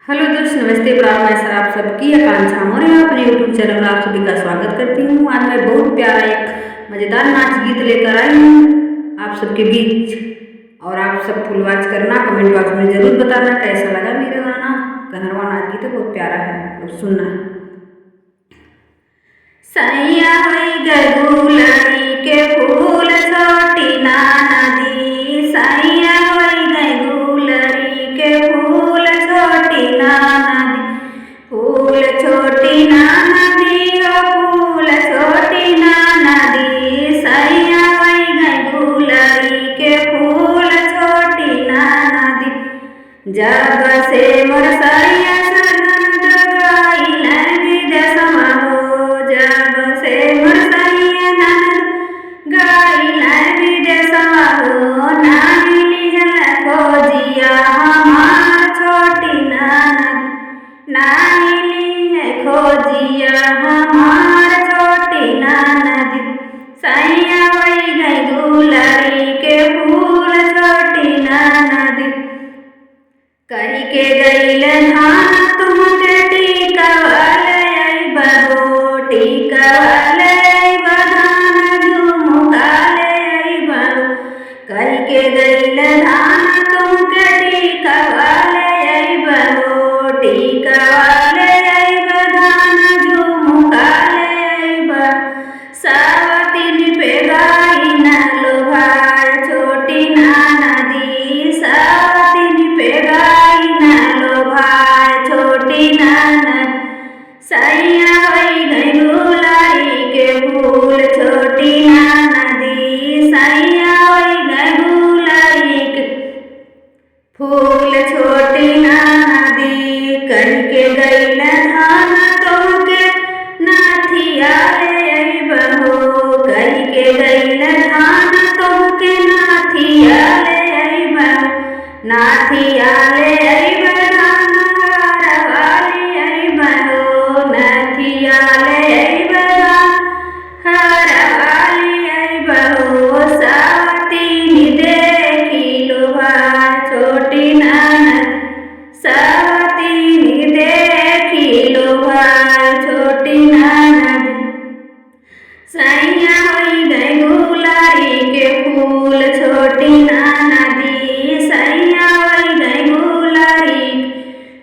Hello दोस्त, नमस्ते, प्रणाम। मैं सर आप सबकी आकांक्षा और यहाँ अपने यूट्यूब चैनल में आप सभी का स्वागत करती हूँ। आज मैं बहुत प्यारा एक मज़ेदार नाच गीत लेकर आई हूँ आप सबके बीच। और आप सब फुल वॉच करना, कमेंट बॉक्स में ज़रूर बताना कैसा लगा मेरा गाना। गहरवा नाच गीत बहुत प्यारा है, अब सुनना। सैया गुलाबी के फूल छोटी ना नदी, सैया गुलरी के फूल छोटी ना नदी, फूल छोटी ना नदी हो फूल छोटी ना नदी, सैया गुलरी के फूल छोटी ना नदी। जब से मोर सैया सनन जगाइल विदेशमा हो, जब से मोर सैया ननद गाइल विदेशमा हो, नाही लिहल खोजिया हमार छोटी ननद, नाही लिहे खोजिया हमार छोटी ननद। सैया गुलरी के फूल छोटी ननद, कही के गईल धान तुमके टीकावल बहो, टीकावल बधान झुमकाले बहो, कही के गईल धान तुमके टीकावल बहो, टीकावल बधान झुमकाले बहो। सावतिन पे गाई न लोभार छोटी ना नदी, सावतिन पे गाई न लोभार छोटी ना नदी। सैया गुलारी के फूल छोटी ना नदी, सैया गुलारी के फूल छोटी ना नदी। कही के गईल धान तुमके नाथिया ले बहो, कही के गईल धान तुमके नाथिया ले बहो, नाथिया ले बधान हरवाली बहो, नाथिया ले बधान हरवाली बहो। सावतिन देखी लोभा छोटी ननद, सावतिन देखी लोभा छोटी ननद। सैया गुलारी के फूल छोटी ना नदी, सैया गुलारी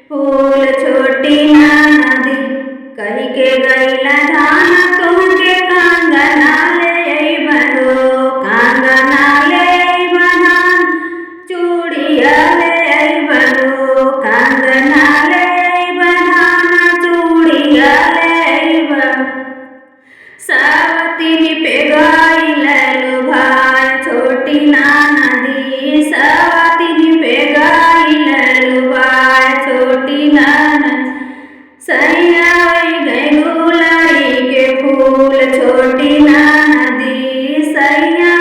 फूल छोटी ना नदी। कही के गईल धान तुमके कांगना ले बहो, कांगना ले बधान चूड़िया ले बहो, कांगना ले बधान चूड़िया ले बहो। सावतिन पे गाइल लोभार छोटी ना नदी, सावतिन पे गाइल लोभार छोटी ना नदी। सैया गुलारी के फूल छोटी ना नदी, सैया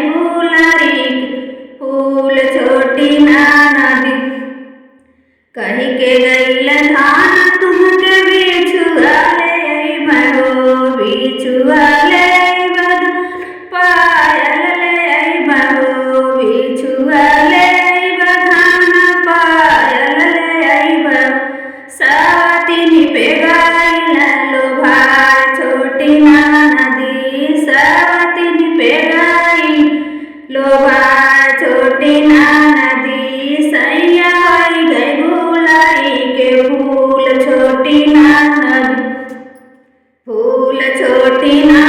गुलारी के फूल छोटी ना नदी। कही के गईल धान तुमके बिछुआ ले बहो, बिछुआ ले बधान पायल ले बहो, बिछुआ ले बधान पायल ले बहो। सावतिन पे गाइल लोभार छोटी ना नदी, सावतिन पे गाइल लोभार छोटी ना नदी। सैया गुलारी के फूल छोटी ना नदी, फूल छोटी ना